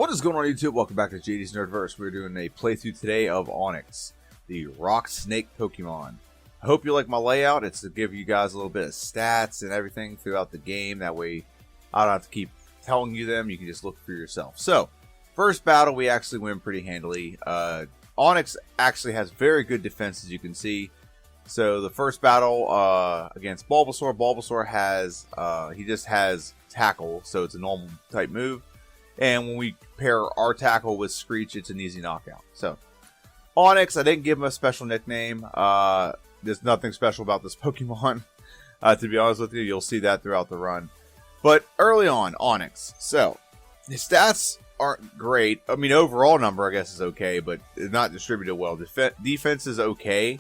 What is going on YouTube? Welcome back to JD's Nerdverse. We're doing a playthrough today of Onix, the rock snake Pokemon. I hope you like my layout. It's to give you guys a little bit of stats and everything throughout the game. That way I don't have to keep telling you them. You can just look for yourself. So, first battle we actually win pretty handily. Onix actually has very good defense, as you can see. So the first battle against Bulbasaur, Bulbasaur has, he just has Tackle, so it's a normal type move. And when we pair our Tackle with Screech, it's an easy knockout. So, Onix, I didn't give him a special nickname. There's nothing special about this Pokemon. To be honest with you, you'll see that throughout the run. But early on, Onix. So, his stats aren't great. I mean, overall number, I guess, is okay, but it's not distributed well. Defense is okay,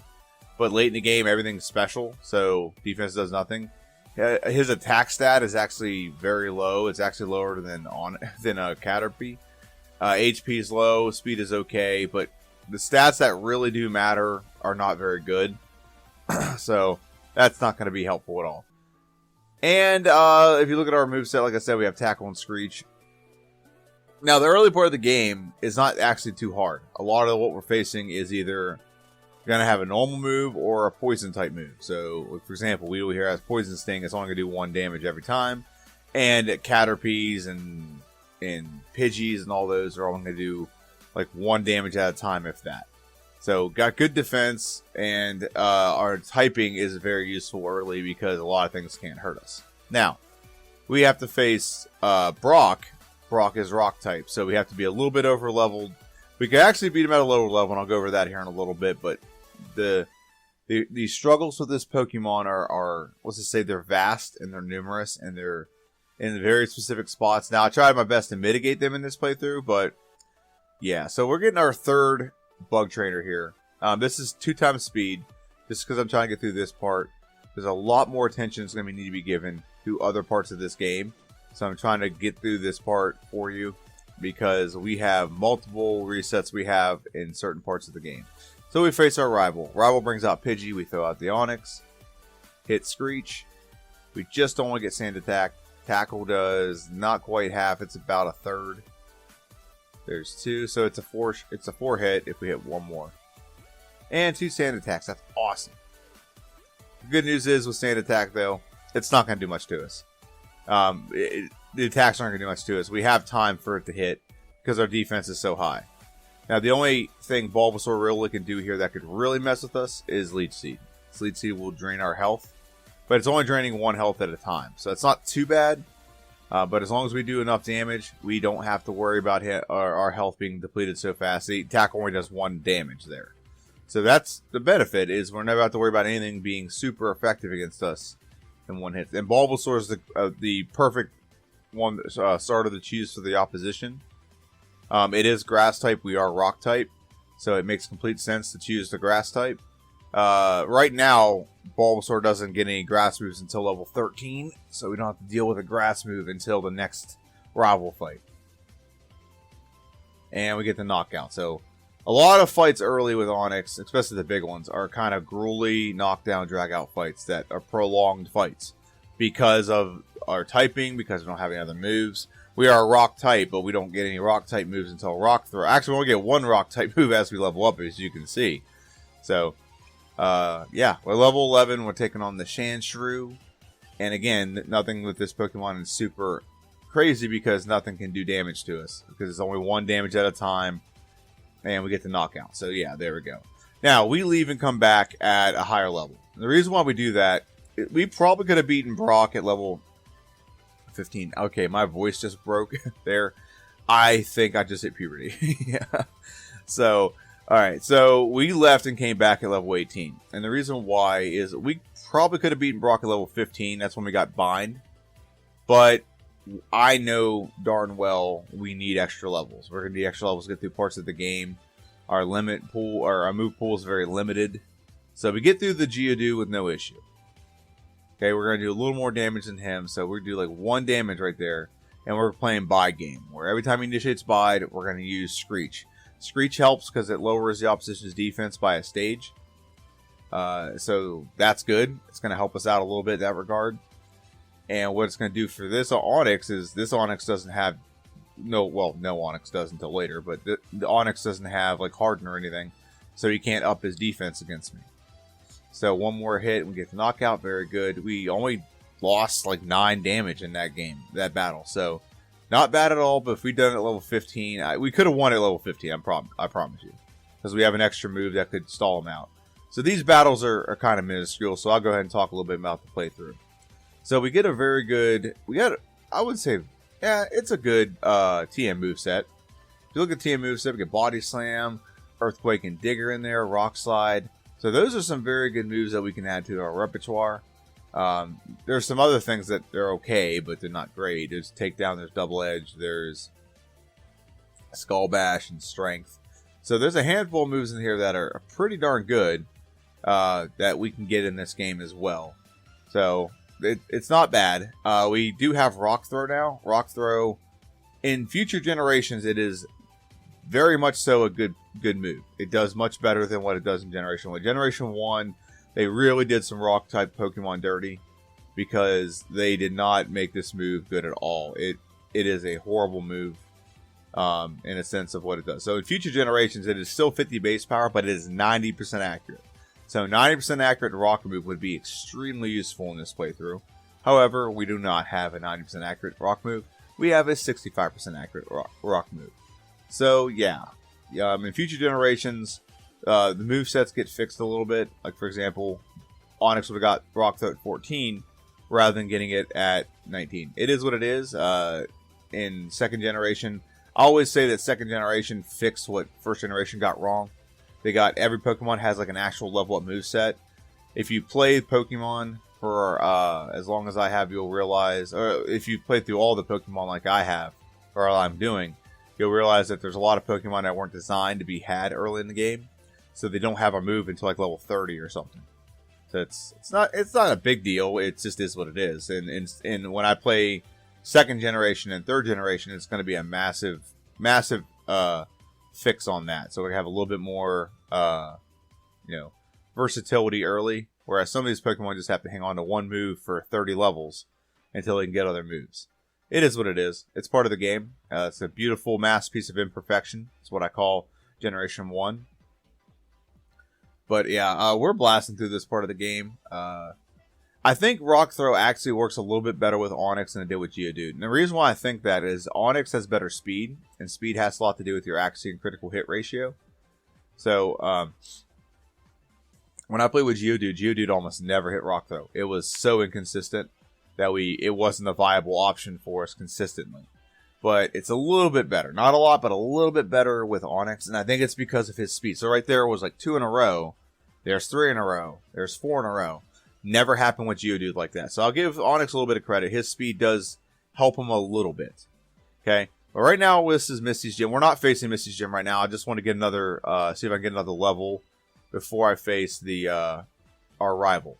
but late in the game, everything's special. So, defense does nothing. His attack stat is actually very low. It's actually lower than Caterpie. HP is low. Speed is okay, but the stats that really do matter are not very good. So that's not going to be helpful at all. And if you look at our moveset, like I said, we have Tackle and Screech. Now, the early part of the game is not actually too hard. A lot of what we're facing is either going to have a normal move or a poison type move. So, for example, Weedle here has Poison Sting. It's only going to do 1 damage every time. And Caterpies and Pidgeys and all those are only going to do like 1 damage at a time, if that. So, got good defense, and our typing is very useful early because a lot of things can't hurt us. Now, we have to face Brock. Brock is rock type, so we have to be a little bit over leveled. We can actually beat him at a lower level, and I'll go over that here in a little bit, but the struggles with this Pokemon are, let's just say, they're vast and they're numerous and they're in very specific spots. Now, I tried my best to mitigate them in this playthrough, but yeah. So we're getting our third Bug Trainer here. This is 2 times speed, just because I'm trying to get through this part. There's a lot more attention that's going to need to be given to other parts of this game, so I'm trying to get through this part for you because we have multiple resets we have in certain parts of the game. So we face our rival. Rival brings out Pidgey. We throw out the Onix. Hit Screech. We just don't want to get Sand Attack. Tackle does not quite half. It's about a third. There's 2. So it's a 4 hit if we hit 1 more. And 2 Sand Attacks. That's awesome. The good news is with Sand Attack, though, it's not going to do much to us. The attacks aren't going to do much to us. We have time for it to hit because our defense is so high. Now, the only thing Bulbasaur really can do here that could really mess with us is Leech Seed. Leech Seed will drain our health, but it's only draining 1 health at a time. So it's not too bad, but as long as we do enough damage, we don't have to worry about our health being depleted so fast. The Tackle only does 1 damage there. So that's the benefit, is we're never have to worry about anything being super effective against us in 1 hit. And Bulbasaur is the perfect one starter to choose for the opposition. It is grass type. We are rock type, so it makes complete sense to choose the grass type. Right now, Bulbasaur doesn't get any grass moves until level 13, so we don't have to deal with a grass move until the next rival fight. And we get the knockout. So a lot of fights early with Onix, especially the big ones, are kind of gruely knockdown, drag out fights that are prolonged fights because of our typing, because we don't have any other moves. We are a rock type, but we don't get any rock type moves until rock throw. Actually, we only get 1 rock type move as we level up, as you can see. So, yeah, we're level 11. We're taking on the Sandshrew. And again, nothing with this Pokemon is super crazy because nothing can do damage to us, because it's only 1 damage at a time, and we get the knockout. So, yeah, there we go. Now, we leave and come back at a higher level. The reason why we do that, we probably could have beaten Brock at level 15. Okay, my voice just broke there. I think I just hit puberty. Yeah. So, alright. So, we left and came back at level 18. And the reason why is we probably could have beaten Brock at level 15. That's when we got Bind. But I know darn well we need extra levels. We're going to need extra levels to get through parts of the game. Our limit pool, or our move pool is very limited. So, we get through the Geodude with no issue. Okay, we're going to do a little more damage than him, so we're going to do like 1 damage right there, and we're playing Bide game, where every time he initiates Bide, we're going to use Screech. Screech helps because it lowers the opposition's defense by a stage, so that's good. It's going to help us out a little bit in that regard. And what it's going to do for this Onix is this Onix doesn't have no Onix does until later, but the Onix doesn't have like Harden or anything, so he can't up his defense against me. So one more hit, we get the knockout. Very good. We only lost like 9 damage in that game, that battle. So not bad at all. But if we'd done it at level 15, we could have won at level 15. I promise you, because we have an extra move that could stall him out. So these battles are kind of minuscule. So I'll go ahead and talk a little bit about the playthrough. So we get a very good. I would say, yeah, it's a good TM moveset. If you look at TM moveset, we get Body Slam, Earthquake and Digger in there, Rock Slide. So those are some very good moves that we can add to our repertoire. There's some other things that they're okay, but they're not great. There's Takedown, there's Double Edge, there's Skull Bash, and Strength. So there's a handful of moves in here that are pretty darn good that we can get in this game as well. So it's not bad. We do have Rock Throw now. Rock Throw, in future generations, it is very much so a good move. It does much better than what it does in Generation 1. Generation 1, they really did some rock-type Pokemon dirty because they did not make this move good at all. It is a horrible move in a sense of what it does. So in future generations, it is still 50 base power, but it is 90% accurate. So 90% accurate rock move would be extremely useful in this playthrough. However, we do not have a 90% accurate rock move. We have a 65% accurate rock move. So yeah, in future generations, the movesets get fixed a little bit. Like for example, Onix would have got Rock Throw at 14 rather than getting it at 19. It is what it is. In second generation, I always say that second generation fixed what first generation got wrong. They got every Pokemon has like an actual level up moveset. If you play Pokemon for as long as I have, you'll realize, or if you play through all the Pokemon like I have, or I'm doing, you'll realize that there's a lot of Pokemon that weren't designed to be had early in the game, so they don't have a move until like level 30 or something. So it's not a big deal. It just is what it is. And when I play second generation and third generation, it's going to be a massive fix on that. So we have a little bit more versatility early, whereas some of these Pokemon just have to hang on to one move for 30 levels until they can get other moves. It is what it is. It's part of the game. It's a beautiful masterpiece of imperfection. It's what I call Generation 1. But yeah, we're blasting through this part of the game. I think Rock Throw actually works a little bit better with Onix than it did with Geodude. And the reason why I think that is Onix has better speed, and speed has a lot to do with your accuracy and critical hit ratio. So, when I played with Geodude almost never hit Rock Throw. It was so inconsistent that it wasn't a viable option for us consistently. But it's a little bit better. Not a lot, but a little bit better with Onix. And I think it's because of his speed. So right there was like 2 in a row. There's 3 in a row. There's 4 in a row. Never happened with Geodude like that. So I'll give Onix a little bit of credit. His speed does help him a little bit. Okay? But right now, this is Misty's Gym. We're not facing Misty's Gym right now. I just want to get another, see if I can get another level before I face the our rival.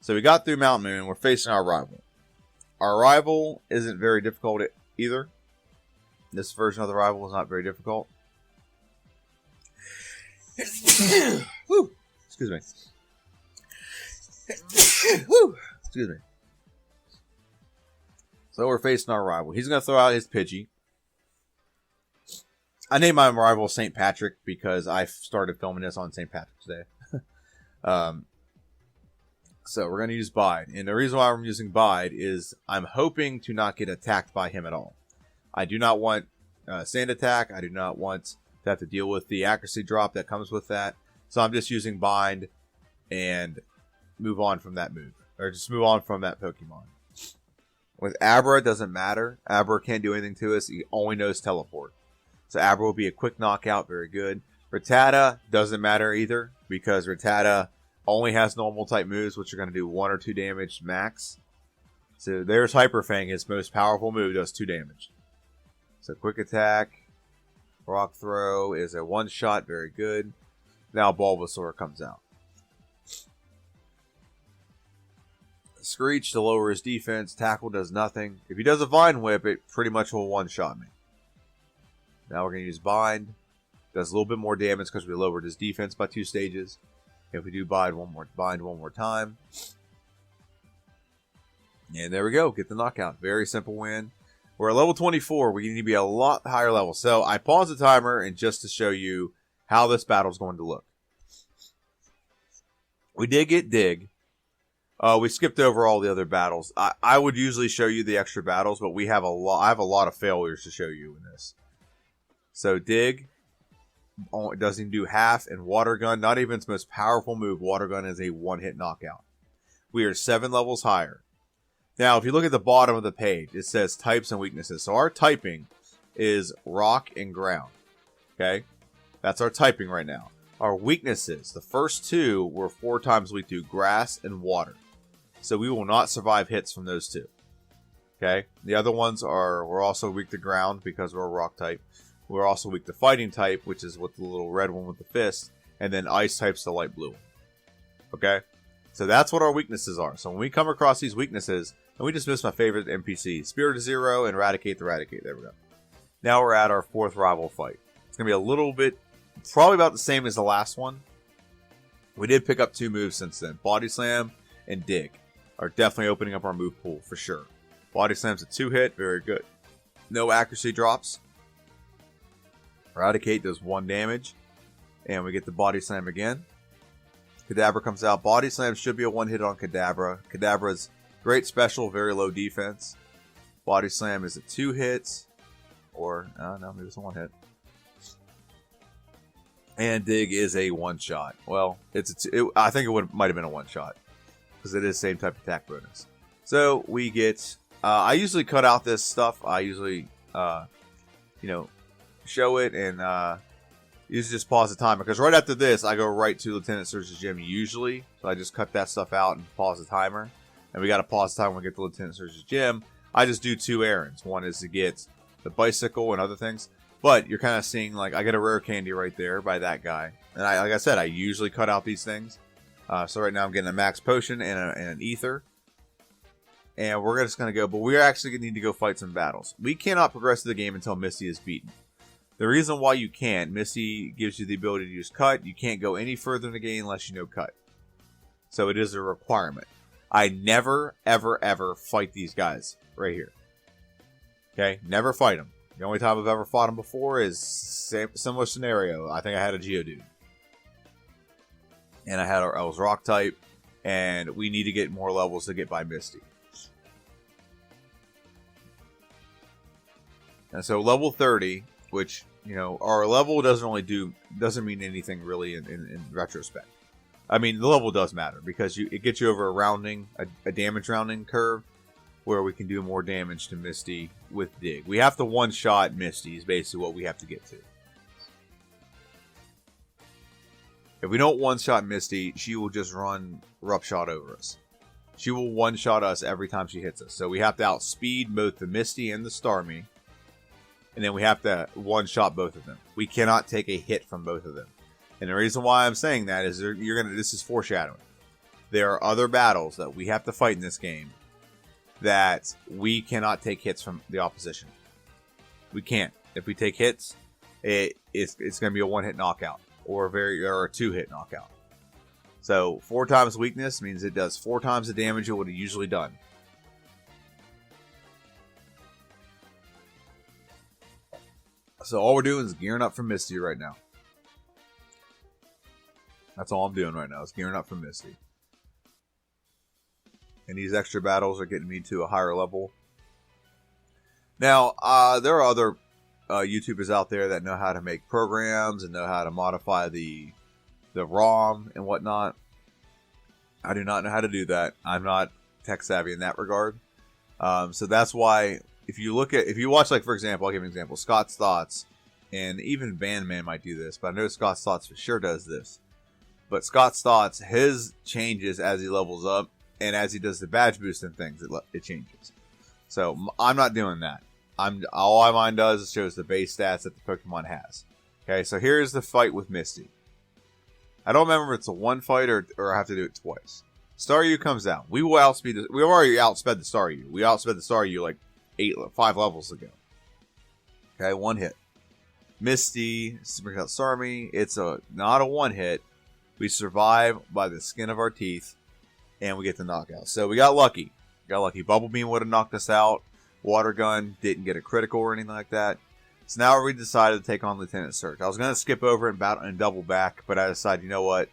So we got through Mount Moon. We're facing our rival. Our rival isn't very difficult either. This version of the rival is not very difficult. Woo! Excuse me. Woo! Excuse me. So we're facing our rival. He's going to throw out his Pidgey. I named my rival St. Patrick because I started filming this on St. Patrick's Day. So we're going to use Bide. And the reason why I'm using Bide is I'm hoping to not get attacked by him at all. I do not want Sand Attack. I do not want to have to deal with the accuracy drop that comes with that. So I'm just using Bind and move on from that move. Or just move on from that Pokemon. With Abra, it doesn't matter. Abra can't do anything to us. He only knows Teleport. So Abra will be a quick knockout. Very good. Rattata doesn't matter either, because Rattata only has normal type moves, which are going to do 1 or 2 damage max. So there's Hyper Fang. His most powerful move does 2 damage. So Quick Attack. Rock Throw is a one-shot. Very good. Now Bulbasaur comes out. Screech to lower his defense. Tackle does nothing. If he does a Vine Whip, it pretty much will one-shot me. Now we're going to use Bind. Does a little bit more damage because we lowered his defense by 2 stages. If we do Bind one more time. And there we go. Get the knockout. Very simple win. We're at level 24. We need to be a lot higher level. So I paused the timer and just to show you how this battle is going to look. We did get Dig. We skipped over all the other battles. I would usually show you the extra battles, but we have a lot. I have a lot of failures to show you in this. So Dig doesn't do half, and Water Gun, not even its most powerful move. Water Gun is a one-hit knockout. We are 7 levels higher. Now, if you look at the bottom of the page, it says types and weaknesses. So our typing is rock and ground. Okay, that's our typing right now. Our weaknesses, the first 2 were 4 times weak to grass and water. So we will not survive hits from those 2. Okay, the other ones we're also weak to ground because we're a rock type. We're also weak to fighting type, which is with the little red one with the fist. And then ice type's the light blue. Okay, so that's what our weaknesses are. So when we come across these weaknesses, and we just missed my favorite NPC, Spirit of Zero and Eradicate the Eradicate. There we go. Now we're at our 4th rival fight. It's going to be a little bit, probably about the same as the last one. We did pick up 2 moves since then. Body Slam and Dig are definitely opening up our move pool for sure. Body Slam's a 2-hit, very good. No accuracy drops. Eradicate does 1 damage. And we get the Body Slam again. Kadabra comes out. Body Slam should be a 1-hit on Kadabra. Kadabra's great special, very low defense. Body Slam is a 2-hit. Or, no, maybe it's a 1-hit. And Dig is a 1-shot. Well, I think it might have been a 1-shot. Because it is the same type of attack bonus. So, we get... I usually cut out this stuff. I usually, show it and usually just pause the timer. Because right after this, I go right to Lieutenant Surge's gym usually. So I just cut that stuff out and pause the timer. And we got to pause the timer when we get to Lieutenant Surge's gym. I just do 2 errands. One is to get the bicycle and other things. But you're kind of seeing, like, I get a rare candy right there by that guy. And like I said, I usually cut out these things. So right now I'm getting a max potion and an ether. And we're just going to go, but we're actually going to need to go fight some battles. We cannot progress through the game until Misty is beaten. The reason why you can't, Misty gives you the ability to use Cut. You can't go any further in the game unless you know Cut. So it is a requirement. I never, ever, ever fight these guys right here. Okay? Never fight them. The only time I've ever fought them before is similar scenario. I think I had a Geodude. And I was Rock type. And we need to get more levels to get by Misty. And so level 30, which, our level doesn't mean anything really in retrospect. I mean, the level does matter because it gets you over a damage rounding curve where we can do more damage to Misty with Dig. We have to one-shot Misty is basically what we have to get to. If we don't one-shot Misty, she will just run Rough Shot over us. She will one-shot us every time she hits us. So we have to outspeed both the Misty and the Starmie. And then we have to one-shot both of them. We cannot take a hit from both of them. And the reason why I'm saying that is this is foreshadowing. There are other battles that we have to fight in this game that we cannot take hits from the opposition. We can't. If we take hits, it's going to be a 1-hit knockout or a 2-hit knockout. So 4 times weakness means it does 4 times the damage it would have usually done. So all we're doing is gearing up for Misty right now. That's all I'm doing right now is gearing up for Misty. And these extra battles are getting me to a higher level. Now, there are other YouTubers out there that know how to make programs and know how to modify the ROM and whatnot. I do not know how to do that. I'm not tech savvy in that regard. So that's why... If you watch, like, for example, I'll give you an example. Scott's Thoughts, and even Bandman might do this, but I know Scott's Thoughts for sure does this. But Scott's Thoughts, his changes as he levels up, and as he does the badge boost and things, it changes. So I'm not doing that. All mine does is shows the base stats that the Pokemon has. Okay, so here's the fight with Misty. I don't remember if it's a 1 fight or I have to do it twice. Staryu comes out. We will outspeed. We already outsped the Staryu. We outsped the Staryu like 5 levels ago. Okay, 1 hit. Misty brings out Starmie. It's not a 1 hit. We survive by the skin of our teeth, and we get the knockout. So we got lucky. Bubble Beam would have knocked us out. Water gun, didn't get a critical or anything like that. So now we decided to take on Lieutenant Surge. I was going to skip over and double back, but I decided, you know what?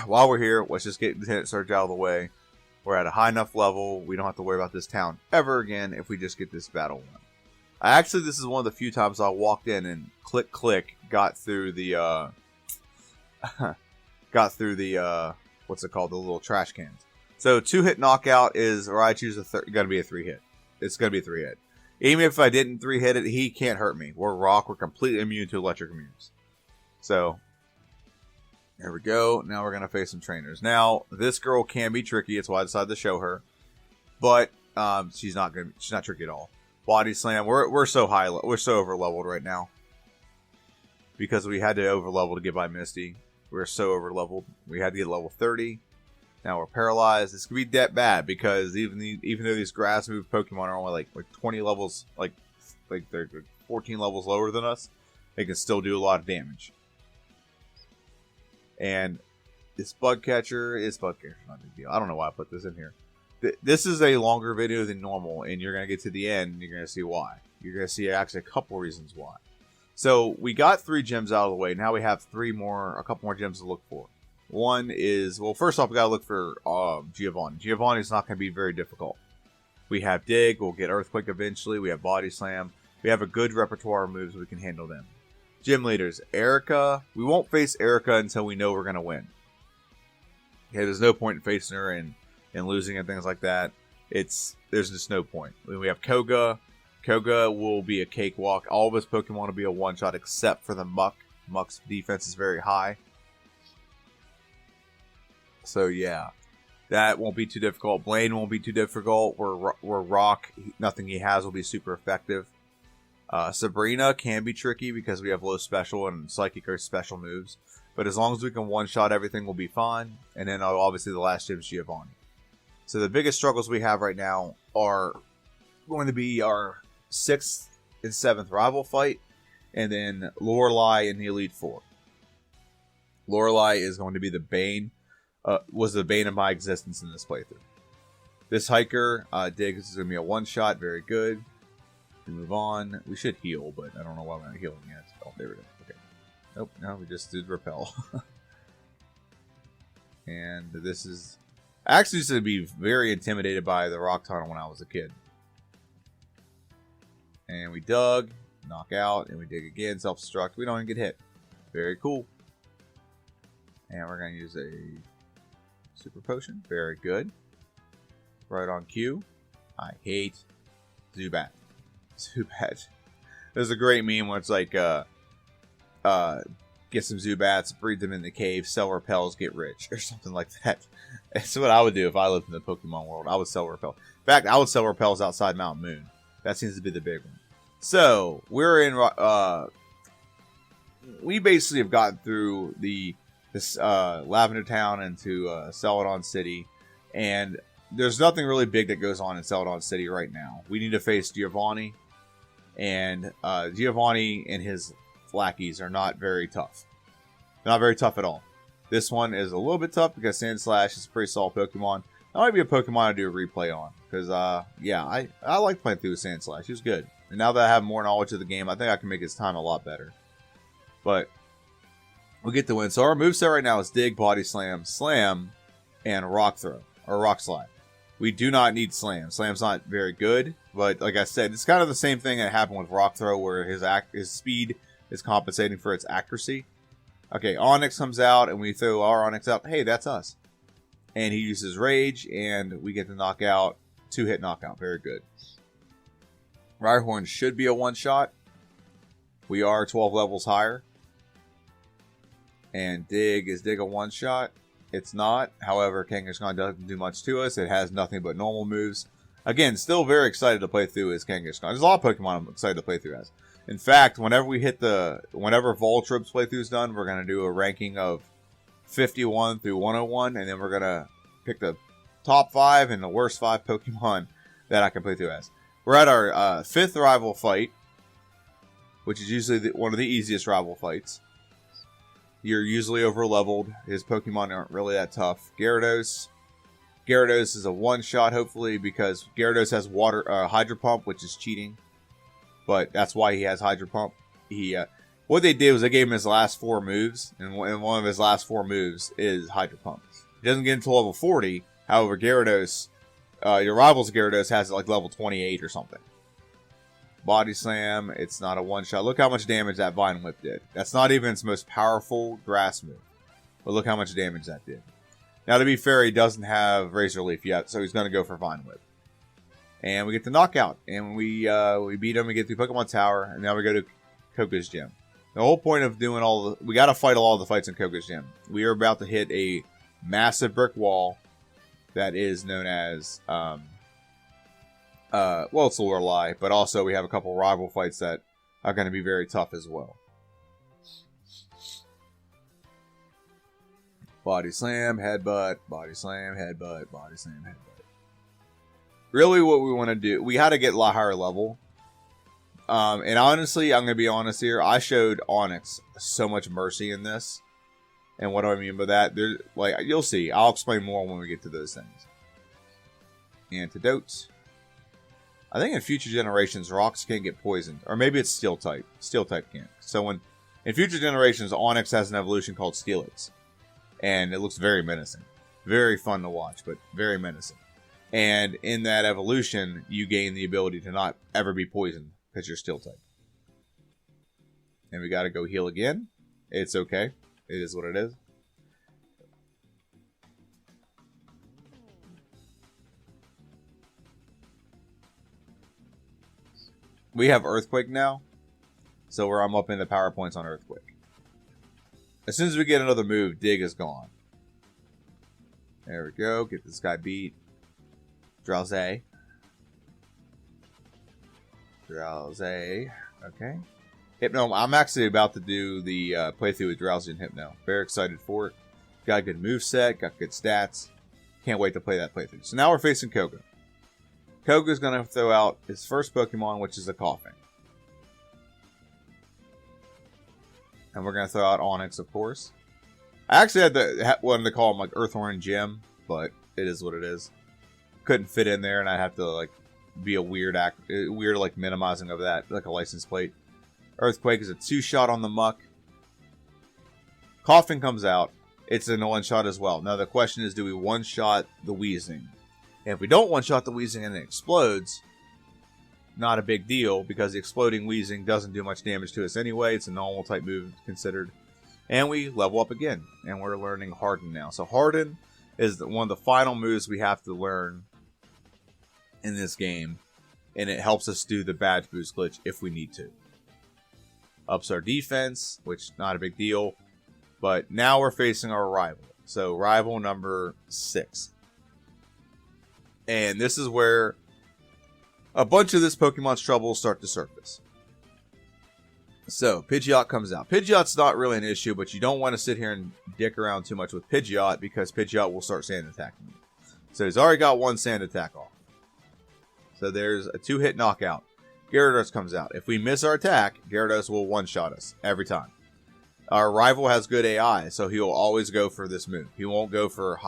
While we're here, let's just get Lieutenant Surge out of the way. We're at a high enough level. We don't have to worry about this town ever again if we just get this battle won. Actually, this is one of the few times I walked in and click, got through the, what's it called? The little trash cans. So 2-hit knockout is, or I choose going to be a 3-hit. It's going to be a 3-hit. Even if I didn't 3-hit it, he can't hurt me. We're rock. We're completely immune to electric immunes. So, there we go. Now we're going to face some trainers. Now, this girl can be tricky. It's why I decided to show her. But, she's not tricky at all. Body slam. We're so high. We're so over leveled right now. Because we had to over level to get by Misty. We're so over leveled. We had to get level 30. Now we're paralyzed. This could be that bad because even though these grass move Pokemon are only like 20 levels, like they're 14 levels lower than us, they can still do a lot of damage. And this bug catcher is not a big deal. I don't know why I put this in here. This is a longer video than normal, and you're gonna get to the end, and you're gonna see why. You're gonna see actually a couple reasons why. So we got 3 gems out of the way. Now we have a couple more gems to look for. One is, well, first off, we gotta look for Giovanni. Giovanni's not gonna be very difficult. We have Dig, we'll get Earthquake eventually, we have Body Slam. We have a good repertoire of moves, we can handle them. Gym leaders, Erica. We won't face Erica until we know we're gonna win. Okay, there's no point in facing her and losing and things like that. There's just no point. We have Koga. Koga will be a cakewalk. All of his Pokemon will be a one-shot except for the Muck. Muck's defense is very high. So yeah, that won't be too difficult. Blaine won't be too difficult. We're rock. Nothing he has will be super effective. Sabrina can be tricky because we have low special and psychic are special moves. But as long as we can one-shot everything, will be fine. And then obviously the last gym is Giovanni. So the biggest struggles we have right now are going to be our 6th and 7th rival fight. And then Lorelei in the Elite Four. Lorelei is going to be the bane. Was the bane of my existence in this playthrough. This hiker, Dig, is going to be a one-shot. Very good. We move on. We should heal, but I don't know why we're not healing yet. Oh, there we go. Okay. Nope, no, we just did repel. And this is... I actually used to be very intimidated by the rock tunnel when I was a kid. And we dug, knock out, and we dig again, self-destruct. We don't even get hit. Very cool. And we're going to use a super potion. Very good. Right on cue. I hate Zubat. Zubat. There's a great meme where it's like, get some Zubats, breed them in the cave, sell repels, get rich, or something like that. That's what I would do if I lived in the Pokemon world. I would sell repels. In fact, I would sell repels outside Mount Moon. That seems to be the big one. So, we're in, we basically have gotten through this Lavender Town into Celadon City, and there's nothing really big that goes on in Celadon City right now. We need to face Giovanni, and Giovanni and his lackeys are not very tough. They're not very tough at all. This one is a little bit tough because Sandslash is a pretty solid Pokemon. That might be a Pokemon I do a replay on, because yeah, I like playing through with Sandslash. He was good, and now that I have more knowledge of the game, I think I can make his time a lot better. But we'll get the win. So our moveset right now is Dig, Body Slam, Slam, and Rock Throw, or Rock Slide. We do not need Slam. Slam's not very good, but like I said, it's kind of the same thing that happened with Rock Throw, where his speed is compensating for its accuracy. Okay, Onix comes out, and we throw our Onix out. Hey, that's us. And he uses Rage, and we get the knockout. 2-hit knockout. Very good. Rhyhorn should be a one-shot. We are 12 levels higher. And Dig, is Dig a one-shot? It's not. However, Kangaskhan doesn't do much to us. It has nothing but normal moves. Again, still very excited to play through as Kangaskhan. There's a lot of Pokemon I'm excited to play through as. In fact, whenever Voltrib's playthrough is done, we're going to do a ranking of 51 through 101, and then we're going to pick the top 5 and the worst 5 Pokemon that I can play through as. We're at our 5th rival fight, which is usually one of the easiest rival fights. You're usually over-leveled. His Pokemon aren't really that tough. Gyarados, Gyarados is a one-shot, hopefully, because Gyarados has water Hydro Pump, which is cheating. But that's why he has Hydro Pump. What they did was they gave him his last 4 moves, and one of his last 4 moves is Hydro Pump. He doesn't get into level 40. However, Gyarados, your rival's Gyarados has like level 28 or something. Body Slam, it's not a one-shot. Look how much damage that Vine Whip did. That's not even its most powerful grass move. But look how much damage that did. Now, to be fair, he doesn't have Razor Leaf yet, so he's going to go for Vine Whip. And we get the knockout. And we beat him, we get through Pokemon Tower, and now we go to Koga's Gym. The whole point of doing we got to fight all the fights in Koga's Gym. We are about to hit a massive brick wall that is known as, well, it's Lorelei, but also we have a couple rival fights that are going to be very tough as well. Body Slam, Headbutt, Body Slam, Headbutt, Body Slam, Headbutt. Really what we want to do, we had to get a lot higher level. And honestly, I'm going to be honest here, I showed Onix so much mercy in this. And what do I mean by that? There's, like, you'll see. I'll explain more when we get to those things. Antidotes. I think in future generations, rocks can't get poisoned. Or maybe it's Steel type. Steel type can't. So in future generations, Onix has an evolution called Steelix. And it looks very menacing. Very fun to watch, but very menacing. And in that evolution, you gain the ability to not ever be poisoned because you're Steel type. And we got to go heal again. It's okay. It is what it is. We have Earthquake now. So I'm up in the power points on Earthquake. As soon as we get another move, Dig is gone. There we go. Get this guy beat. Drowsy. Drowsy. Okay. Hypno. I'm actually about to do the playthrough with Drowsy and Hypno. Very excited for it. Got a good moveset. Got good stats. Can't wait to play that playthrough. So now we're facing Koga. Koga's going to throw out his first Pokemon, which is a Coughing. And we're going to throw out Onix, of course. I actually wanted to call him like Earthworm Gym, but it is what it is. Couldn't fit in there, and I have to like be a weird like minimizing of that, like a license plate. Earthquake is a 2-shot on the Muck. Coughing comes out. It's a 1-shot as well. Now the question is, do we 1-shot the Weezing? And if we don't 1-shot the Weezing and it explodes, not a big deal, because the exploding Weezing doesn't do much damage to us anyway. It's a normal type move considered. And we level up again. And we're learning Harden now. So Harden is one of the final moves we have to learn in this game. And it helps us do the badge boost glitch if we need to. Ups our defense, which not a big deal. But now we're facing our rival. So rival number 6. And this is where a bunch of this Pokemon's troubles start to surface. So, Pidgeot comes out. Pidgeot's not really an issue, but you don't want to sit here and dick around too much with Pidgeot because Pidgeot will start sand attacking you. So he's already got 1 sand attack off. So there's a 2-hit knockout. Gyarados comes out. If we miss our attack, Gyarados will 1-shot us every time. Our rival has good AI, so he will always go for this move. He won't go for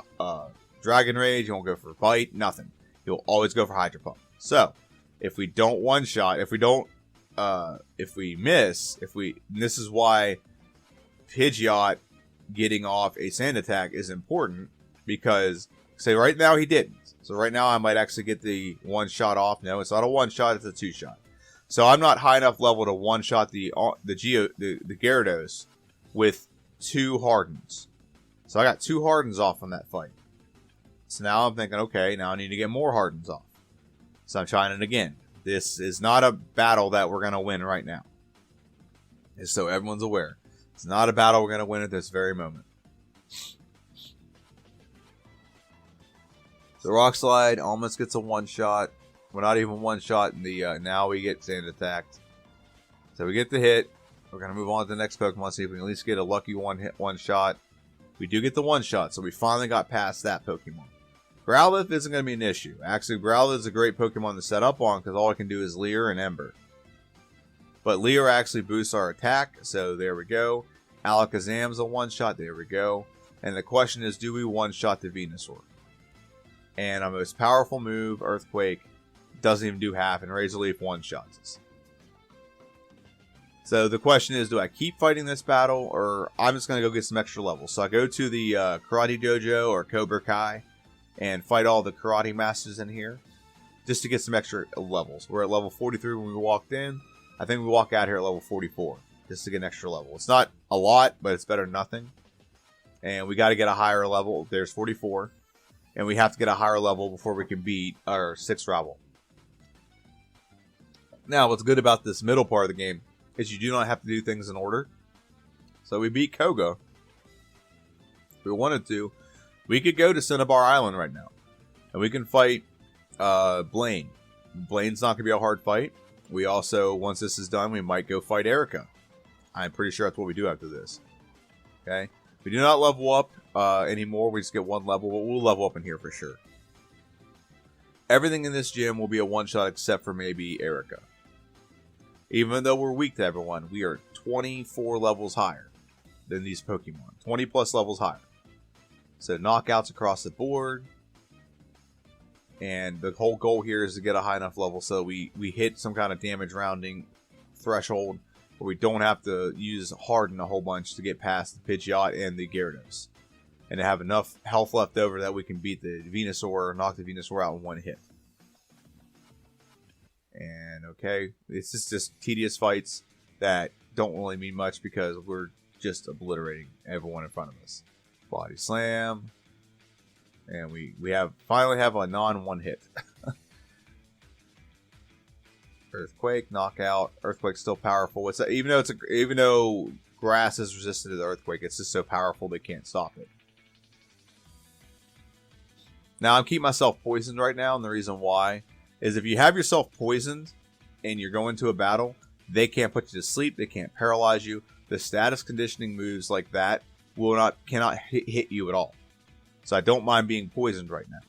Dragon Rage, he won't go for Bite, nothing. He'll always go for Hydro Pump. So, if we don't 1-shot, if we miss, this is why Pidgeot getting off a sand attack is important, because, say right now he didn't. So right now I might actually get the 1-shot off. No, it's not a 1-shot, it's a 2-shot. So I'm not high enough level to 1-shot the Gyarados with 2 Hardens. So I got 2 Hardens off on that fight. So now I'm thinking, okay, now I need to get more Hardens off. So I'm trying it again. This is not a battle that we're going to win right now. Just so everyone's aware. It's not a battle we're going to win at this very moment. The Rock Slide almost gets a 1-shot. We're not even 1-shot in the, now we get sand attacked. So we get the hit. We're going to move on to the next Pokemon, see if we can at least get a lucky 1-shot. We do get the 1-shot, so we finally got past that Pokemon. Growlithe isn't going to be an issue. Actually, Growlithe is a great Pokemon to set up on because all I can do is Leer and Ember. But Leer actually boosts our attack, so there we go. Alakazam's a 1-shot, there we go. And the question is, do we 1-shot the Venusaur? And our most powerful move, Earthquake, doesn't even do half, and Razor Leaf one-shots us. So the question is, do I keep fighting this battle, or I'm just going to go get some extra levels? So I go to the Karate Dojo or Cobra Kai and fight all the karate masters in here just to get some extra levels. We're at level 43 when we walked in. I think we walk out here at level 44 just to get an extra level. It's not a lot, but it's better than nothing. And we got to get a higher level. There's 44. And we have to get a higher level before we can beat our 6th rival. Now, what's good about this middle part of the game is you do not have to do things in order. So we beat Koga. If we wanted to, we could go to Cinnabar Island right now. And we can fight Blaine. Blaine's not going to be a hard fight. We also, once this is done, we might go fight Erica. I'm pretty sure that's what we do after this. Okay? We do not level up anymore. We just get 1 level, but we'll level up in here for sure. Everything in this gym will be a one-shot except for maybe Erica. Even though we're weak to everyone, we are 24 levels higher than these Pokemon. 20 plus levels higher. So knockouts across the board. And the whole goal here is to get a high enough level so we hit some kind of damage rounding threshold where we don't have to use Harden a whole bunch to get past the Pidgeot and the Gyarados. And to have enough health left over that we can beat the Venusaur, knock the Venusaur out in 1 hit. And okay, it's just tedious fights that don't really mean much because we're just obliterating everyone in front of us. Body Slam. And we finally have a non-1 hit. Earthquake, knockout. Earthquake's still powerful. Even though grass is resistant to the Earthquake, it's just so powerful they can't stop it. Now I'm keeping myself poisoned right now, and the reason why is if you have yourself poisoned and you're going to a battle, they can't put you to sleep, they can't paralyze you. The status conditioning moves like that cannot hit you at all. So I don't mind being poisoned right now.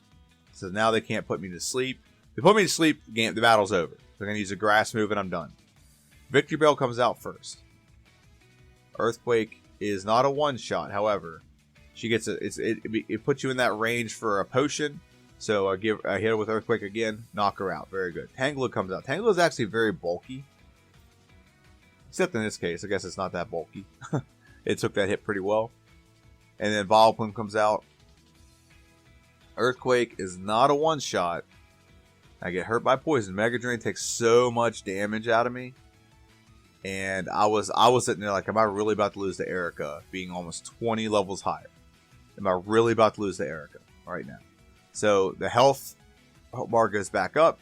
So now they can't put me to sleep. If they put me to sleep, the battle's over. They're going to use a grass move and I'm done. Victory Bell comes out first. Earthquake is not a one-shot, however. She gets it puts you in that range for a potion. So I hit her with Earthquake again, knock her out. Very good. Tangela comes out. Tangela is actually very bulky. Except in this case, I guess it's not that bulky. It took that hit pretty well. And then Vileplume comes out. Earthquake is not a one-shot. I get hurt by poison. Mega Drain takes so much damage out of me. And I was sitting there like, am I really about to lose to Erica being almost 20 levels higher? Am I really about to lose to Erica right now? So the health bar goes back up.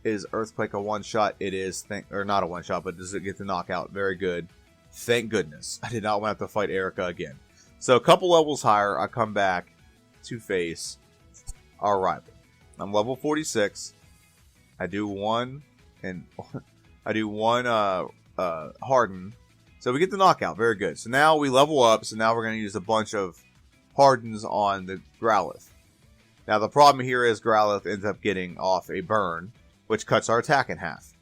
Is Earthquake a one-shot? It is. Or not a one-shot, but does it get the knockout? Very good. Thank goodness. I did not want to have to fight Erica again. So a couple levels higher, I come back to face our rival. I'm level 46. I do one Harden. So we get the knockout. Very good. So now we level up. So now we're going to use a bunch of Hardens on the Growlithe. Now the problem here is Growlithe ends up getting off a burn, which cuts our attack in half.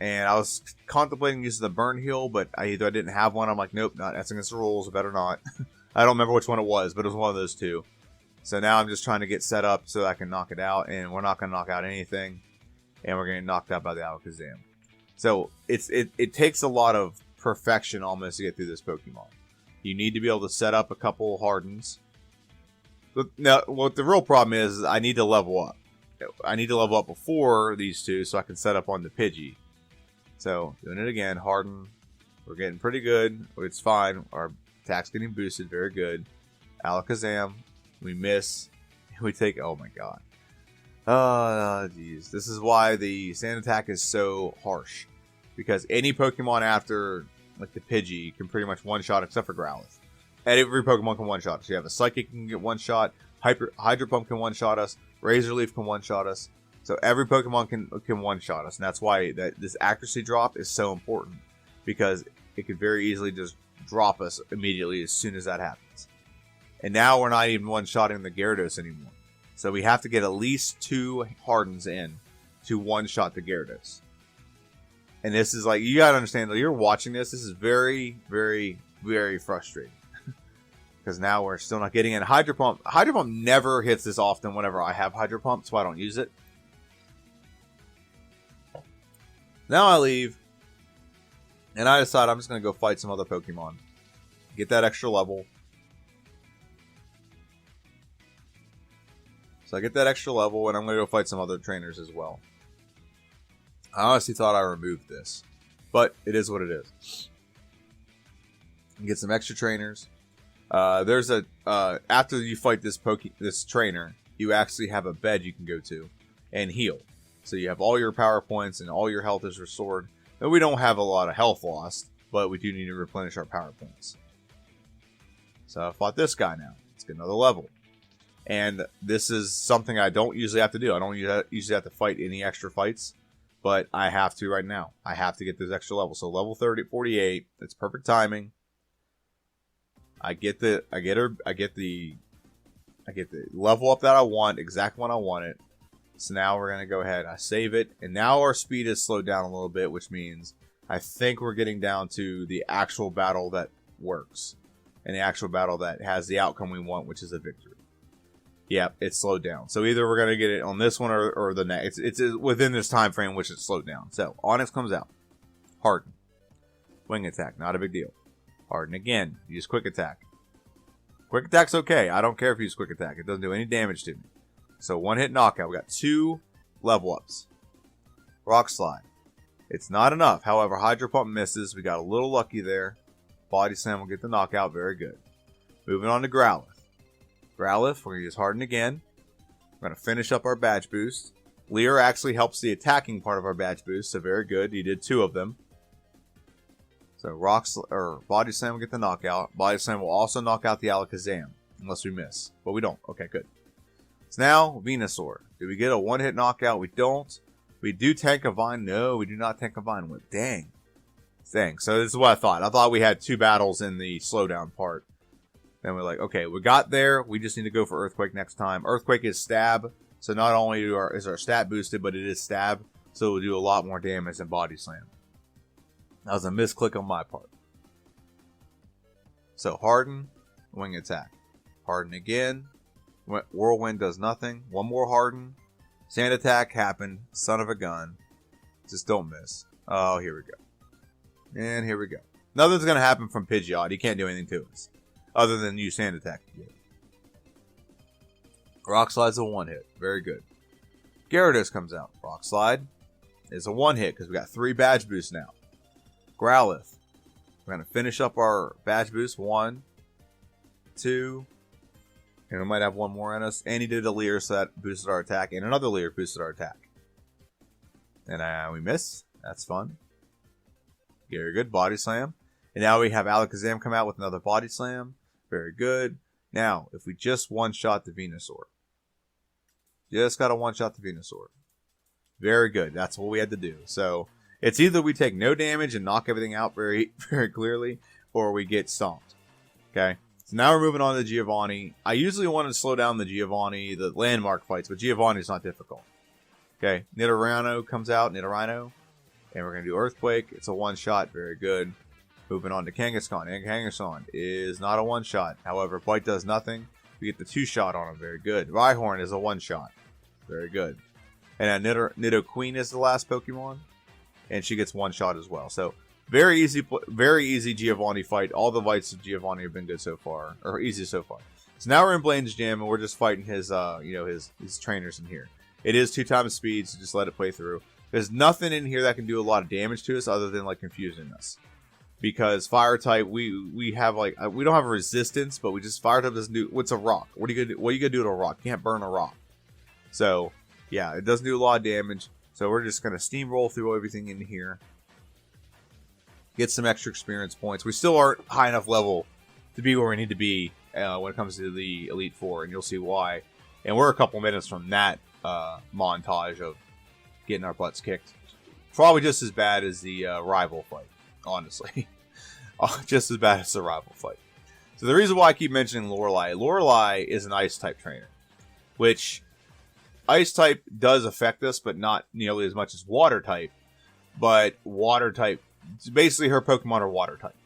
And I was contemplating using the burn heal, but either I didn't have one. I'm like, nope, that's against the rules. I better not. I don't remember which one it was, but it was one of those two. So now I'm just trying to get set up so I can knock it out, and we're not going to knock out anything, and we're getting knocked out by the Alakazam. So it takes a lot of perfection almost to get through this Pokemon. You need to be able to set up a couple Hardens. But now, what the real problem is I need to level up. I need to level up before these two so I can set up on the Pidgey. So, doing it again, Harden. We're getting pretty good. It's fine. Our attack's getting boosted. Very good. Alakazam. We miss. We take... Oh, my God. Oh, jeez. This is why the sand attack is so harsh. Because any Pokemon after, like, the Pidgey can pretty much one-shot except for Growlithe. And every Pokemon can one-shot us. You have a Psychic can get one-shot. Hydro Pump can one-shot us. Razor Leaf can one-shot us. So every Pokemon can one-shot us. And that's why this accuracy drop is so important. Because it could very easily just drop us immediately as soon as that happens. And now we're not even one-shotting the Gyarados anymore. So we have to get at least 2 Hardens in to one-shot the Gyarados. And this is like, you gotta understand, that you're watching this is very, very, very frustrating. because now we're still not getting in. Hydro Pump. Hydro Pump never hits this often whenever I have Hydro Pump, so I don't use it. Now I leave, and I decide I'm just going to go fight some other Pokemon. Get that extra level. So I get that extra level, and I'm going to go fight some other trainers as well. I honestly thought I removed this, but it is what it is. Get some extra trainers. There's a after you fight this trainer, you actually have a bed you can go to and heal. So you have all your power points and all your health is restored. And we don't have a lot of health lost, but we do need to replenish our power points. So I fought this guy now. Let's get another level. And this is something I don't usually have to do. I don't usually have to fight any extra fights, but I have to right now. I have to get those extra levels. So level 48, that's perfect timing. I get the level up that I want, exact one I want it. So now we're gonna go ahead. I save it, and now our speed is slowed down a little bit, which means I think we're getting down to the actual battle that works, and the actual battle that has the outcome we want, which is a victory. Yep, it's slowed down. So either we're gonna get it on this one or the next. It's within this time frame which it's slowed down. So Onix comes out. Harden. Wing attack, not a big deal. Harden again. Use quick attack. Quick attack's okay. I don't care if you use quick attack. It doesn't do any damage to me. So one hit knockout. We got 2 level ups. Rock slide. It's not enough. However, Hydro Pump misses. We got a little lucky there. Body Slam will get the knockout. Very good. Moving on to Growlithe. Growlithe, we're going to use Harden again. We're going to finish up our badge boost. Leer actually helps the attacking part of our badge boost, so very good. He did 2 of them. So Body Slam will get the knockout. Body Slam will also knock out the Alakazam, unless we miss. But we don't. Okay, good. So now, Venusaur. Do we get a one-hit knockout? We don't. We do tank a Vine. No, we do not tank a Vine. With dang. So this is what I thought. I thought we had 2 battles in the slowdown part. Then we're like, okay, we got there. We just need to go for Earthquake next time. Earthquake is stab. So not only is our stat boosted, but it is stab. So it will do a lot more damage than Body Slam. That was a misclick on my part. So Harden, wing attack. Harden again. Whirlwind does nothing. One more Harden. Sand attack happened. Son of a gun. Just don't miss. Oh, here we go. And here we go. Nothing's going to happen from Pidgeot. He can't do anything to us. Other than use sand attack. Rock Slide's a 1-hit. Very good. Gyarados comes out. Rock Slide is a 1-hit because we got 3 badge boosts now. Growlithe. We're going to finish up our badge boost. 1, 2, and we might have one more in us. And he did a Leer, so that boosted our attack. And another Leer boosted our attack. And we miss. That's fun. Very good. Body Slam. And now we have Alakazam come out with another Body Slam. Very good. Now, if we just one-shot the Venusaur. Just got to one-shot the Venusaur. Very good. That's what we had to do. So, it's either we take no damage and knock everything out very, very clearly, or we get stomped. Okay? So now we're moving on to Giovanni. I usually want to slow down the Giovanni, the landmark fights, but Giovanni's not difficult. Okay? Nidorino comes out. Nidorino. And we're going to do Earthquake. It's a one-shot. Very good. Moving on to Kangaskhan. And Kangaskhan is not a one-shot. However, Bite does nothing. We get the 2-shot on him. Very good. Rhyhorn is a one-shot. Very good. And Nidoqueen is the last Pokemon. And she gets 1-shot as well. So, very easy Giovanni fight. All the fights of Giovanni have been good so far. Or easy so far. So now we're in Blaine's gym. And we're just fighting his, his trainers in here. It is 2 times speed. So just let it play through. There's nothing in here that can do a lot of damage to us. Other than, like, confusing us. Because fire type, we have like we don't have a resistance, but we just fire type doesn't do. What's a rock? What are you gonna do to a rock? You can't burn a rock. So yeah, it doesn't do a lot of damage. So we're just gonna steamroll through everything in here, get some extra experience points. We still aren't high enough level to be where we need to be when it comes to the Elite Four, and you'll see why. And we're a couple minutes from that montage of getting our butts kicked. Probably just as bad as the rival fight. Honestly. Just as bad as the rival fight. So the reason why I keep mentioning Lorelei is an ice type trainer. Which ice type does affect us, but not nearly as much as water type. But water type, basically her Pokemon are water type.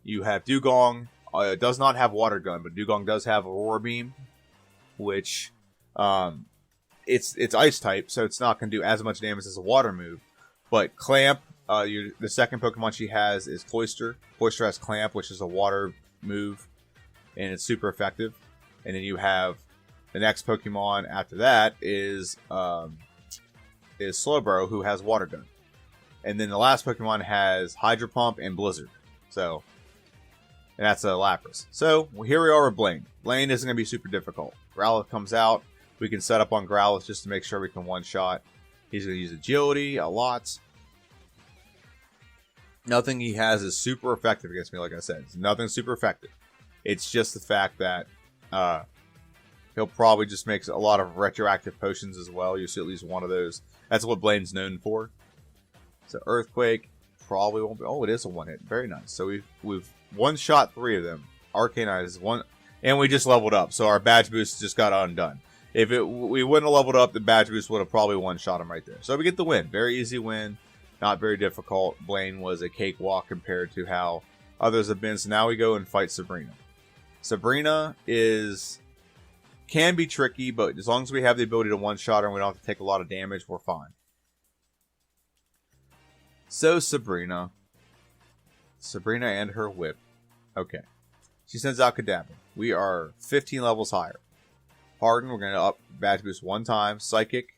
You have Dugong, does not have Water Gun, but Dugong does have Aurora Beam, which it's Ice type, so it's not going to do as much damage as a Water move. But Clamp, the second Pokemon she has is Cloyster. Cloyster has Clamp, which is a Water move, and it's super effective. And then you have the next Pokemon after that is Slowbro, who has Water Gun. And then the last Pokemon has Hydro Pump and Blizzard. So, and that's a Lapras. So, here we are with Blaine. Blaine isn't going to be super difficult. Growlithe comes out. We can set up on Growlithe just to make sure we can one-shot. He's going to use Agility a lot. Nothing he has is super effective against me, like I said. It's nothing super effective. It's just the fact that he'll probably just make a lot of retroactive potions as well. You'll see at least one of those. That's what Blaine's known for. So Earthquake probably won't be. Oh, it is a one-hit. Very nice. So we've one-shot 3 of them. Arcanine is one, and we just leveled up. So our badge boost just got undone. If we wouldn't have leveled up, the badge boost would have probably one-shot him right there. So we get the win. Very easy win. Not very difficult. Blaine was a cakewalk compared to how others have been. So now we go and fight Sabrina. Sabrina can be tricky, but as long as we have the ability to one-shot her and we don't have to take a lot of damage, we're fine. So Sabrina and her whip. Okay. She sends out Kadabra. We are 15 levels higher. Harden, we're going to up badge boost 1 time. Psychic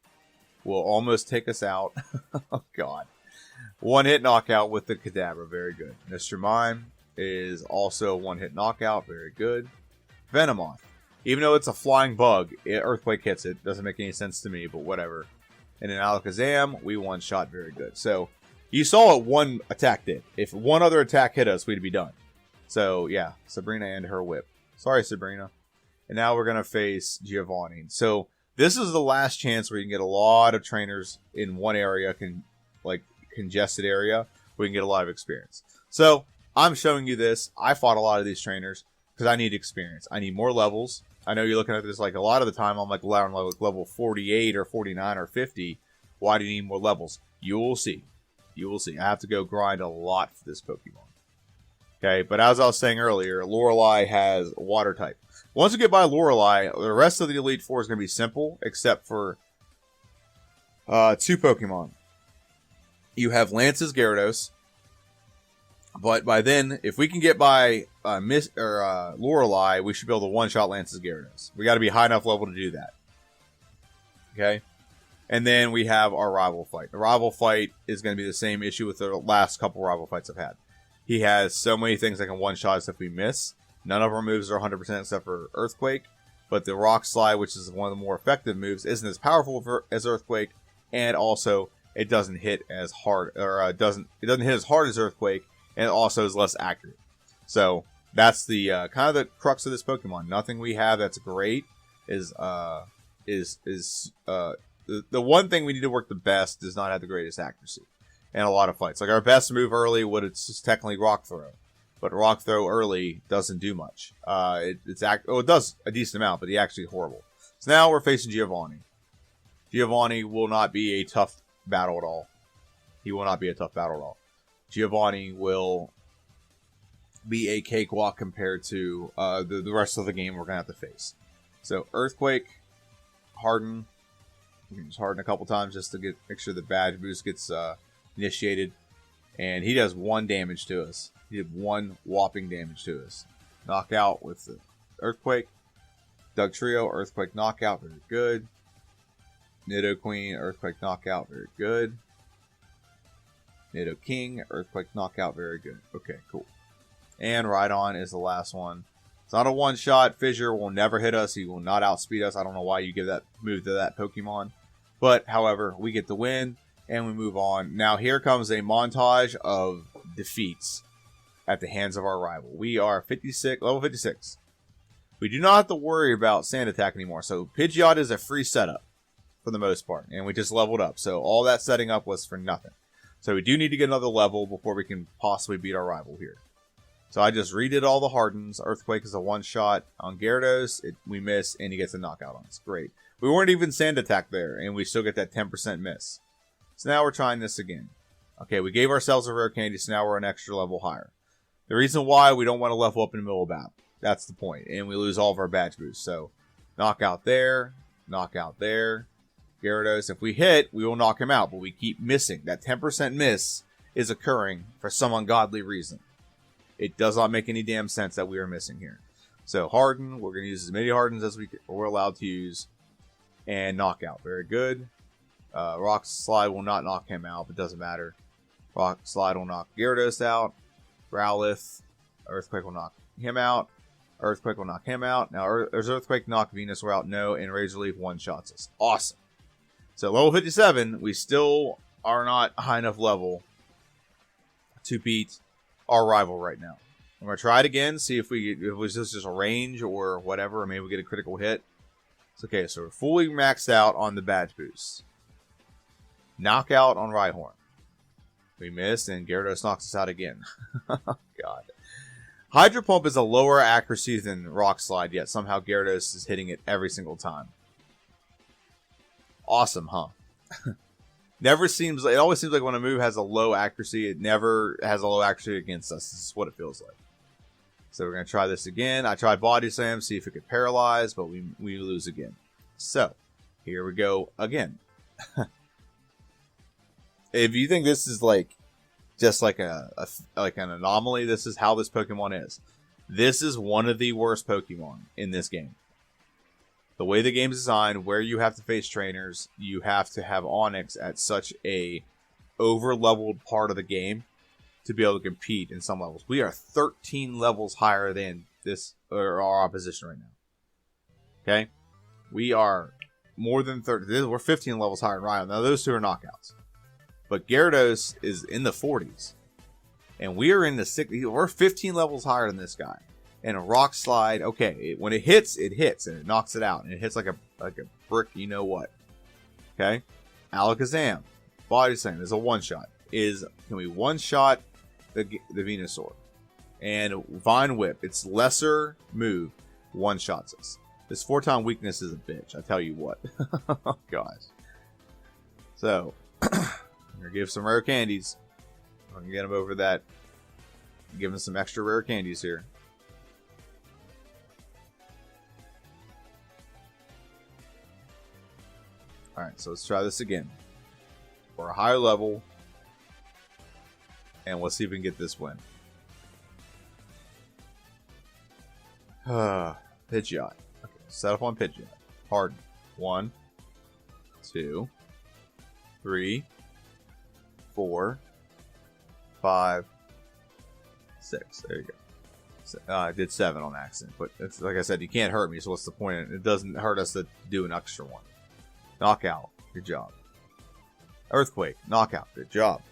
will almost take us out. Oh, God. 1-hit knockout with the Kadabra. Very good. Mr. Mime is also a 1-hit knockout. Very good. Venomoth. Even though it's a flying bug, Earthquake hits it. Doesn't make any sense to me, but whatever. And then Alakazam, we one-shot. Very good. So, you saw what one attack did. If one other attack hit us, we'd be done. So, yeah. Sabrina and her whip. Sorry, Sabrina. And now we're going to face Giovanni. So, this is the last chance where you can get a lot of trainers in one area, congested area, where you can get a lot of experience. So, I'm showing you this. I fought a lot of these trainers because I need experience. I need more levels. I know you're looking at this like a lot of the time. I'm like level 48 or 49 or 50. Why do you need more levels? You will see. You will see. I have to go grind a lot for this Pokemon. Okay, but as I was saying earlier, Lorelei has Water type. Once you get by Lorelei, the rest of the Elite Four is going to be simple, except for 2 Pokemon. You have Lance's Gyarados, but by then, if we can get by Lorelei, we should be able to one-shot Lance's Gyarados. We got to be high enough level to do that. Okay? And then we have our rival fight. The rival fight is going to be the same issue with the last couple rival fights I've had. He has so many things that can one-shot us if we miss. None of our moves are 100% except for Earthquake. But the Rock Slide, which is one of the more effective moves, isn't as powerful as Earthquake. And also, it doesn't hit as hard, or it doesn't hit as hard as Earthquake, and it also is less accurate. So that's the kind of the crux of this Pokemon. Nothing we have that's great is the one thing we need to work the best does not have the greatest accuracy in a lot of fights. Like our best move early would it's technically Rock Throw, but Rock Throw early doesn't do much. It does a decent amount, but it's actually horrible. So now we're facing Giovanni. Giovanni will not be a tough battle at all. He will not be a tough battle at all. Giovanni will be a cakewalk compared to the rest of the game we're going to have to face. So, Earthquake, Harden. We can just harden a couple times just to make sure the badge boost gets initiated. And he does 1 damage to us. He did 1 whopping damage to us. Knockout with the Earthquake. Doug Trio, Earthquake knockout, very good. Nidoqueen, Earthquake knockout, very good. Nidoking, Earthquake knockout, very good. Okay, cool. And Rhydon is the last one. It's not a one-shot. Fissure will never hit us. He will not outspeed us. I don't know why you give that move to that Pokemon. But, however, we get the win, and we move on. Now, here comes a montage of defeats at the hands of our rival. We are level 56. We do not have to worry about Sand Attack anymore. So, Pidgeot is a free setup for the most part. And we just leveled up. So, all that setting up was for nothing. So, we do need to get another level before we can possibly beat our rival here. So I just redid all the Hardens. Earthquake is a one-shot on Gyarados. We miss, and he gets a knockout on us. Great. We weren't even Sand Attack there, and we still get that 10% miss. So now we're trying this again. Okay, we gave ourselves a rare candy, so now we're an extra level higher. The reason why we don't want to level up in the middle of battle. That's the point. And we lose all of our badge boosts. So, knockout there. Knockout there. Gyarados, if we hit, we will knock him out. But we keep missing. That 10% miss is occurring for some ungodly reason. It does not make any damn sense that we are missing here. So, Harden. We're going to use as many Hardens as we're allowed to use. And knockout. Very good. Rock Slide will not knock him out, but doesn't matter. Rock Slide will knock Gyarados out. Growlithe. Earthquake will knock him out. Earthquake will knock him out. Now, does Earthquake knock Venusaur out? No, and Razor Leaf one-shots us. Awesome. So, level 57, we still are not high enough level to beat our rival right now. I'm going to try it again, see if it was just a range or whatever, or maybe we get a critical hit. It's okay, so we're fully maxed out on the badge boost. Knockout on Rhyhorn. We missed, and Gyarados knocks us out again. God. Hydro Pump is a lower accuracy than Rock Slide, yet somehow Gyarados is hitting it every single time. Awesome, huh? It always seems like when a move has a low accuracy, it never has a low accuracy against us. This is what it feels like. So we're going to try this again. I tried Body Slam, see if it could paralyze, but we lose again. So, here we go again. If you think this is like just like an anomaly, this is how this Pokemon is. This is one of the worst Pokemon in this game. The way the game is designed, where you have to face trainers, you have to have Onix at such a over-leveled part of the game to be able to compete in some levels. We are 13 levels higher than this or our opposition right now. Okay? We are more than 30. We're 15 levels higher than Ryan. Now, those two are knockouts. But Gyarados is in the 40s. And we are in the 60s. We're 15 levels higher than this guy. And a Rock Slide, okay, when it hits, and it knocks it out. And it hits like a brick, you know what. Okay? Alakazam. Body Slam is a one-shot. Can we one-shot the Venusaur? And Vine Whip, its lesser move, one-shots us. This 4-time weakness is a bitch, I tell you what. Oh, gosh. So, I'm going to give some rare candies. I'm going to get him over that. Give him some extra rare candies here. Alright, so let's try this again. For a higher level. And let's see if we can get this win. Pidgeot. Okay, set up on Pidgeot. Harden. 1, 2, 3, 4, 5, 6. There you go. I did 7 on accident. But it's, like I said, you can't hurt me, so what's the point? It doesn't hurt us to do an extra one. Knockout. Good job. Earthquake. Knockout. Good job.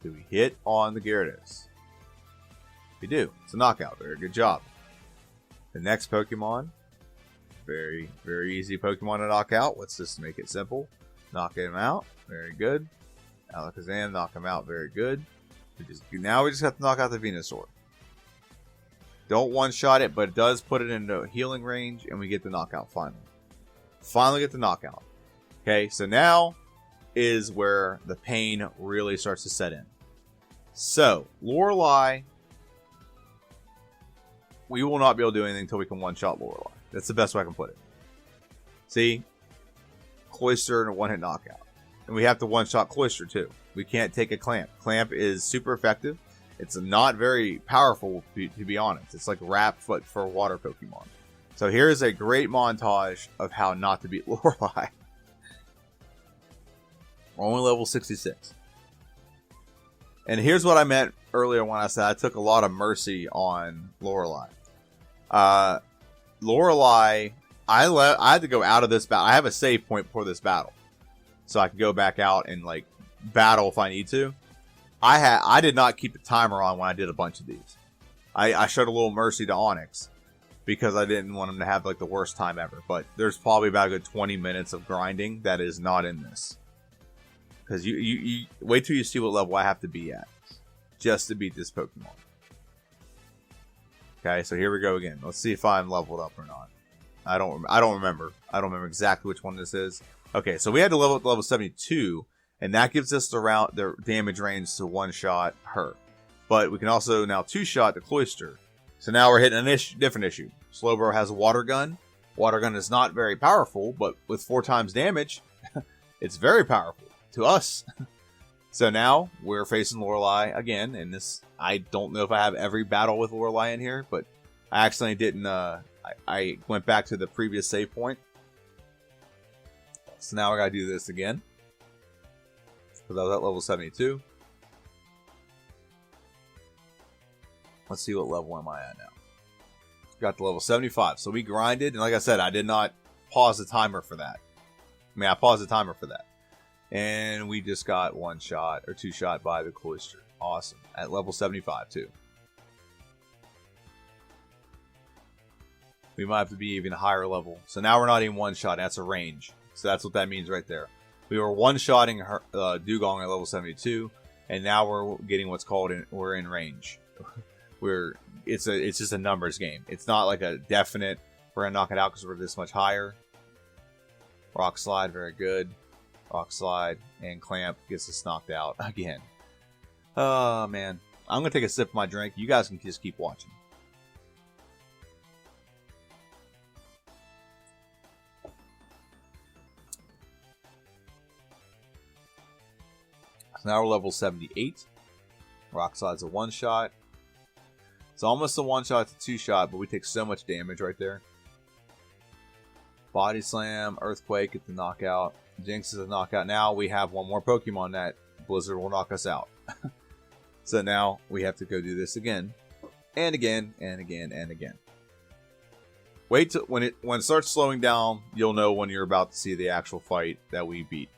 Do we hit on the Gyarados? We do. It's a knockout. Very good job. The next Pokemon. Very, very easy Pokemon to knock out. Let's just make it simple. Knock him out. Very good. Alakazam. Knock him out. Very good. Now we just have to knock out the Venusaur. Don't one-shot it, but it does put it into healing range, and we get the knockout finally. Finally get the knockout. Okay, so now is where the pain really starts to set in. So, Lorelei, we will not be able to do anything until we can one-shot Lorelei. That's the best way I can put it. See? Cloyster and a one-hit knockout. And we have to one-shot Cloyster too. We can't take a Clamp. Clamp is super effective. It's not very powerful, to be honest. It's like Wrap Foot for water Pokemon. So here's a great montage of how not to beat Lorelei. We're only level 66. And here's what I meant earlier when I said I took a lot of mercy on Lorelei. Lorelei, I had to go out of this battle. I have a save point before this battle, so I can go back out and like battle if I need to. I did not keep the timer on when I did a bunch of these. I showed a little mercy to Onix because I didn't want him to have like the worst time ever. But there's probably about a good 20 minutes of grinding that is not in this. Because you wait till you see what level I have to be at just to beat this Pokemon. Okay, so here we go again. Let's see if I'm leveled up or not. I don't remember. I don't remember exactly which one this is. Okay, so we had to level up to level 72, and that gives us the damage range to one-shot her. But we can also now two-shot the Cloister. So now we're hitting a different issue. Slowbro has a water gun. Water gun is not very powerful, but with 4 times damage, it's very powerful to us. So now we're facing Lorelei again, and this, I don't know if I have every battle with Lorelei in here, but I accidentally didn't, I went back to the previous save point. So now I gotta do this again. Because I was at level 72. Let's see what level am I at now. Got to level 75. So we grinded, and like I said, I did not pause the timer for that. I mean, I paused the timer for that. And we just got 1 shot or 2 shot by the Cloister. Awesome. At level 75 too. We might have to be even higher level. So now we're not even 1 shot. That's a range. So that's what that means right there. We were 1-shotting Dugong at level 72, and now we're getting what's called we're in range. It's just a numbers game. It's not like a definite we're gonna knock it out because we're this much higher. Rock Slide, very good. Rock Slide and Clamp gets us knocked out again. Oh man, I'm gonna take a sip of my drink. You guys can just keep watching. So now we're level 78. Rock Slide's a 1-shot. It's almost a 1-shot to 2-shot, but we take so much damage right there. Body Slam, Earthquake, get the knockout. Jinx is a knockout. Now we have 1 more Pokemon that Blizzard will knock us out. So now we have to go do this again. And again, and again, and again. Wait till when it starts slowing down, you'll know when you're about to see the actual fight that we beat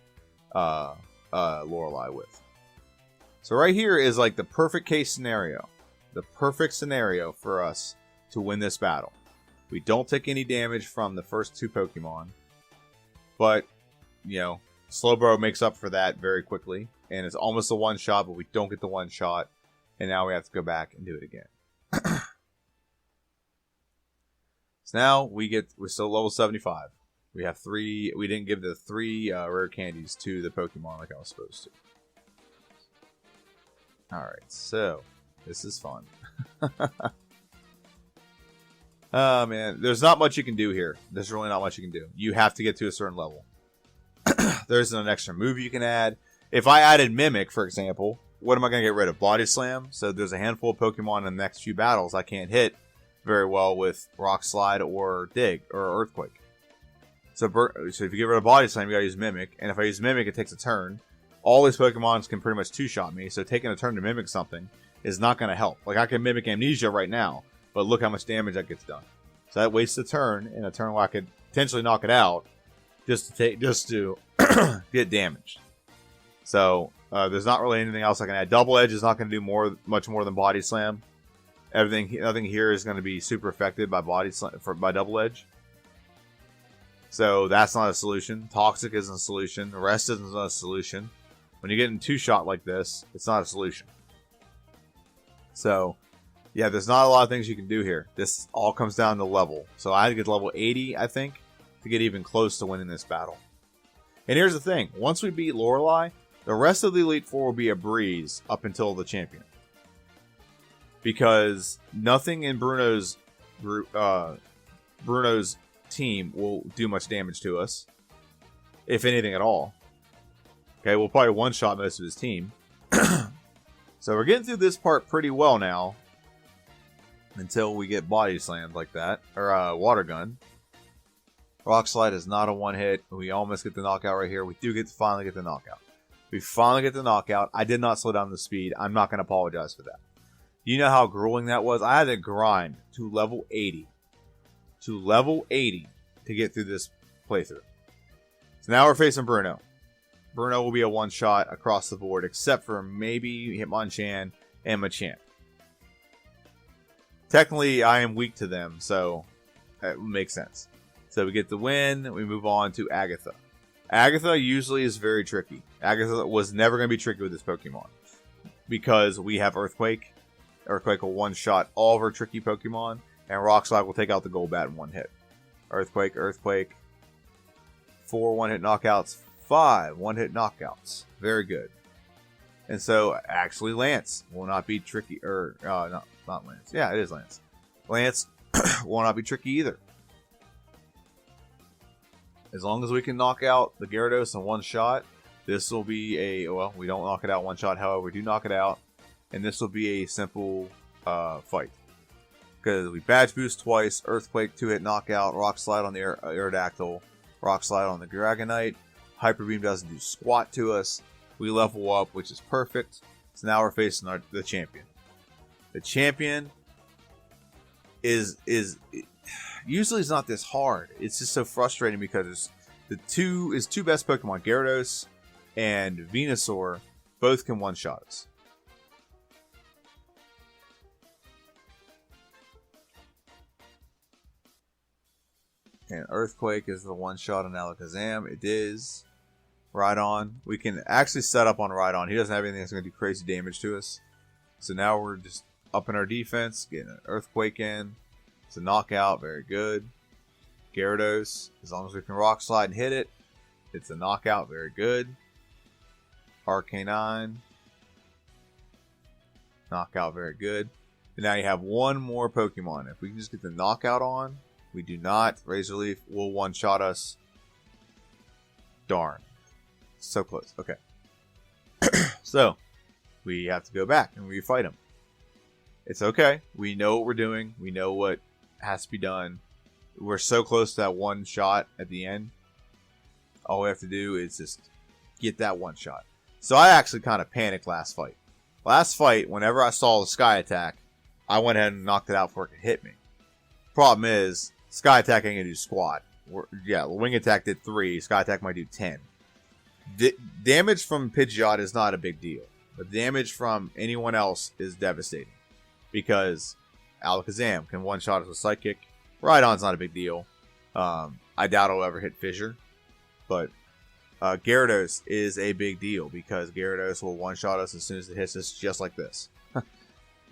Lorelei with. So right here is like the perfect case scenario. The perfect scenario for us to win this battle. We don't take any damage from the first 2 Pokemon. But, you know, Slowbro makes up for that very quickly. And it's almost a 1-shot, but we don't get the 1-shot. And now we have to go back and do it again. So now we're still level 75. We have 3, we didn't give the 3 rare candies to the Pokemon like I was supposed to. Alright, so this is fun. Oh man, there's not much you can do here. There's really not much you can do. You have to get to a certain level. There's an extra move you can add. If I added Mimic, for example, what am I going to get rid of? Body Slam? So there's a handful of Pokemon in the next few battles I can't hit very well with Rock Slide or Dig or Earthquake. So if you get rid of Body Slam, you got to use Mimic. And if I use Mimic, it takes a turn. All these Pokemons can pretty much 2-shot me. So taking a turn to Mimic something is not going to help. Like I can Mimic Amnesia right now, but look how much damage that gets done. So that wastes a turn in a turn where I could potentially knock it out just to get damaged. So there's not really anything else I can add. Double Edge is not going to do much more than Body Slam. Nothing here is going to be super affected by by Double Edge. So that's not a solution. Toxic isn't a solution. Rest isn't a solution. When you get in 2-shot like this, it's not a solution. So, yeah, there's not a lot of things you can do here. This all comes down to level. So I had to get level 80, I think, to get even close to winning this battle. And here's the thing. Once we beat Lorelei, the rest of the Elite Four will be a breeze up until the champion. Because nothing in Bruno's team will do much damage to us. If anything at all. Okay, we'll probably 1-shot most of his team. So we're getting through this part pretty well now. Until we get Body Slammed like that. Or Water Gun. Rock Slide is not a 1-hit. We almost get the knockout right here. We do finally get the knockout. We finally get the knockout. I did not slow down the speed. I'm not going to apologize for that. You know how grueling that was? I had to grind to level 80. To level 80 to get through this playthrough. So now we're facing Bruno. Bruno will be a 1-shot across the board, except for maybe Hitmonchan and Machamp. Technically, I am weak to them, so that makes sense. So we get the win. We move on to Agatha. Agatha usually is very tricky. Agatha was never going to be tricky with this Pokemon. Because we have Earthquake. Earthquake will 1-shot all of our tricky Pokemon. And Rock Slide will take out the Golbat in 1 hit. Earthquake, Earthquake. 4 1-hit knockouts. 5 1-hit knockouts. Very good. And so, actually, Lance will not be tricky. Not Lance. Yeah, it is Lance. Lance will not be tricky either. As long as we can knock out the Gyarados in one shot, this will be a... Well, we don't knock it out one shot. However, we do knock it out. And this will be a simple fight. Because we Badge Boost twice, Earthquake 2-hit knockout, Rock Slide on the Aerodactyl, Rock Slide on the Dragonite. Hyper Beam doesn't do squat to us. We level up, which is perfect. So now we're facing the champion. The champion is usually it's not this hard. It's just so frustrating because his two best Pokemon, Gyarados and Venusaur, both can one-shot us. And Earthquake is the one-shot on Alakazam. It is. Rhydon. We can actually set up on Rhydon. He doesn't have anything that's going to do crazy damage to us. So now we're just upping our defense, getting an Earthquake in. It's a knockout. Very good. Gyarados. As long as we can Rock Slide and hit it, it's a knockout. Very good. Arcanine. Knockout. Very good. And now you have one more Pokemon. If we can just get the knockout on, we do not. Razor Leaf will one-shot us. Darn. So close. Okay. So, we have to go back and refight him. It's okay. We know what we're doing. We know what has to be done. We're so close to that one shot at the end. All we have to do is just get that one shot. So I actually kind of panicked last fight. Last fight, whenever I saw the Sky Attack, I went ahead and knocked it out before it could hit me. Problem is, Sky Attack ain't gonna do squat. Wing Attack did 3. Sky Attack might do 10. Damage from Pidgeot is not a big deal. But damage from anyone else is devastating. Because Alakazam can one-shot us with Psychic. Rhydon's not a big deal. I doubt it'll ever hit Fissure. But Gyarados is a big deal. Because Gyarados will one-shot us as soon as it hits us, just like this.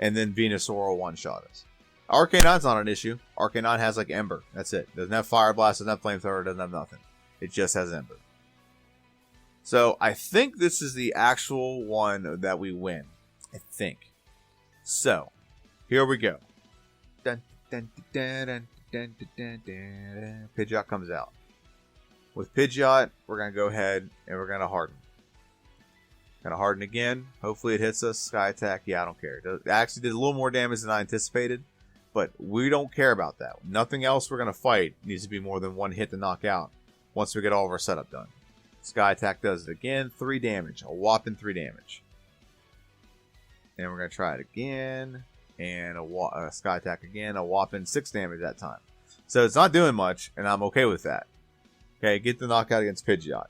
And then Venusaur will one-shot us. Arcanine's not an issue. Arcanine has like Ember. That's it. Doesn't have Fire Blast, doesn't have Flamethrower, doesn't have nothing. It just has Ember. So I think this is the actual one that we win. I think. So, here we go. Pidgeot comes out. With Pidgeot, we're going to go ahead and we're going to harden. Going to harden again. Hopefully it hits us. Sky Attack. Yeah, I don't care. It actually did a little more damage than I anticipated. But we don't care about that. Nothing else we're going to fight needs to be more than one hit to knock out once we get all of our setup done. Sky Attack does it again. 3 damage. A whopping 3 damage. And we're going to try it again. And a Sky Attack again. A whopping 6 damage that time. So it's not doing much, and I'm okay with that. Okay, get the knockout against Pidgeot.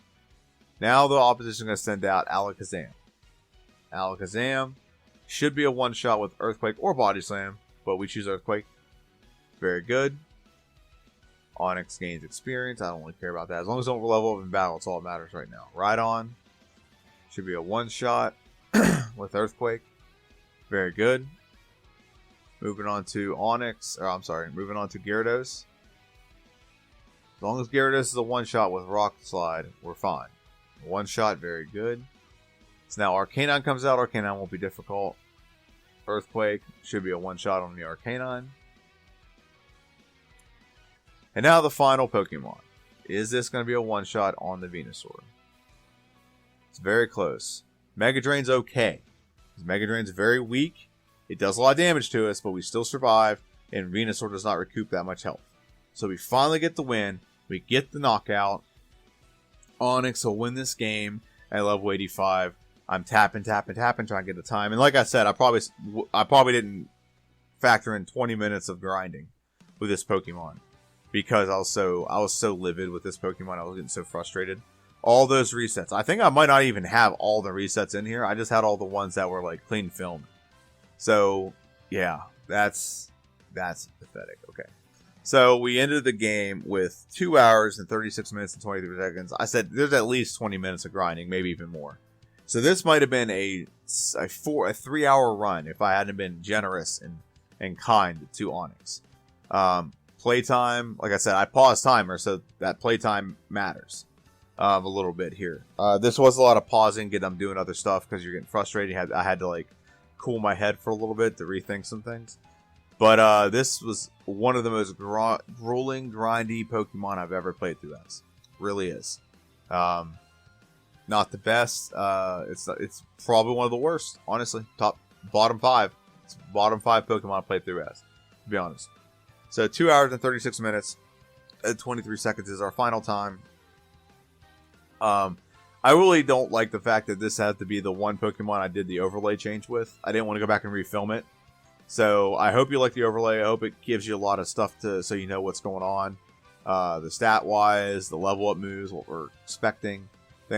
Now the opposition is going to send out Alakazam. Alakazam should be a one-shot with Earthquake or Body Slam. But we choose Earthquake. Very good. Onix gains experience. I don't really care about that. As long as we don't level up in battle, it's all that matters right now. Rhydon should be a one-shot with Earthquake. Very good. Moving on to Onix. Moving on to Gyarados. As long as Gyarados is a one-shot with Rock Slide, we're fine. One-shot, very good. So now Arcanine comes out. Arcanine won't be difficult. Earthquake should be a one-shot on the Arcanine. And now the final Pokemon. Is this going to be a one-shot on the Venusaur? It's very close. Mega Drain's okay. Mega Drain's very weak. It does a lot of damage to us, but we still survive. And Venusaur does not recoup that much health. So we finally get the win. We get the knockout. Onix will win this game at level 85. I'm tapping, trying to get the time. And like I said, I probably didn't factor in 20 minutes of grinding with this Pokemon. Because I was so livid with this Pokemon. I was getting so frustrated. All those resets. I think I might not even have all the resets in here. I just had all the ones that were like clean filmed. So, yeah. That's pathetic. Okay. So, we ended the game with 2 hours and 36 minutes and 23 seconds. I said there's at least 20 minutes of grinding, maybe even more. So this might have been a 3-hour run if I hadn't been generous and kind to Onix. Playtime, like I said, I paused timer, so that playtime matters. a little bit here. This was a lot of pausing, I'm doing other stuff because you're getting frustrated. I had to like cool my head for a little bit to rethink some things. But this was one of the most grueling, grindy Pokemon I've ever played through as. Really is. Not the best. It's probably one of the worst, honestly. Bottom 5. It's bottom 5 Pokemon I played through as, to be honest. So 2 hours and 36 minutes and 23 seconds is our final time. I really don't like the fact that this had to be the one Pokemon I did the overlay change with. I didn't want to go back and refilm it. So I hope you like the overlay. I hope it gives you a lot of stuff so you know what's going on. The stat-wise, the level-up moves, what we're expecting,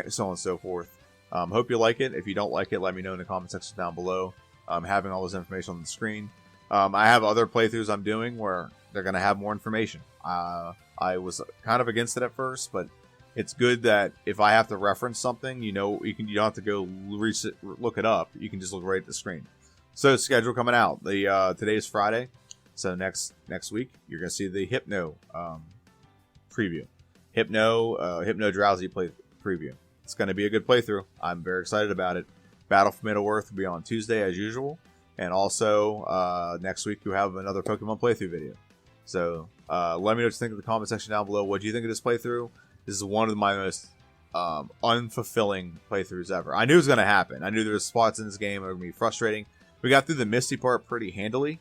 so on and so forth. Hope you like it. If you don't like it, let me know in the comment section down below. Having all this information on the screen. I have other playthroughs I'm doing where they're going to have more information. I was kind of against it at first, but it's good that if I have to reference something, you don't have to go look it up. You can just look right at the screen. So schedule coming out. Today is Friday, so next week you're gonna see the Hypno preview, Hypno Drowsy preview. It's gonna be a good playthrough. I'm very excited about it. Battle for Middle Earth will be on Tuesday as usual, and also next week you have another Pokemon playthrough video. So let me know what you think in the comment section down below. What do you think of this playthrough? This is one of my most unfulfilling playthroughs ever. I knew it was going to happen. I knew there were spots in this game that were going to be frustrating. We got through the Misty part pretty handily.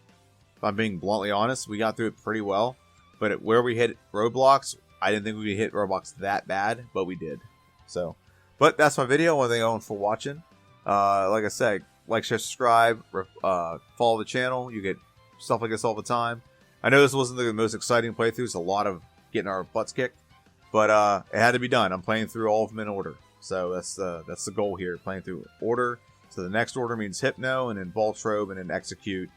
If I'm being bluntly honest, we got through it pretty well. But where we hit roadblocks, I didn't think we would hit roadblocks that bad, but we did. So, but that's my video. I want to thank everyone for watching. Like I said, like, share, subscribe, follow the channel. You get stuff like this all the time. I know this wasn't the most exciting playthrough. It's a lot of getting our butts kicked. But it had to be done. I'm playing through all of them in order. So that's the goal here, playing through order. So the next order means Hypno, and then Voltrobe, and then Execute.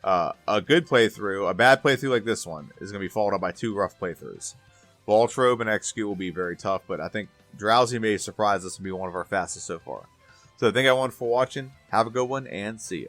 A good playthrough, a bad playthrough like this one, is going to be followed up by 2 rough playthroughs. Voltrobe and Execute will be very tough, but I think Drowsy may surprise us and be one of our fastest so far. So thank everyone for watching. Have a good one, and see ya.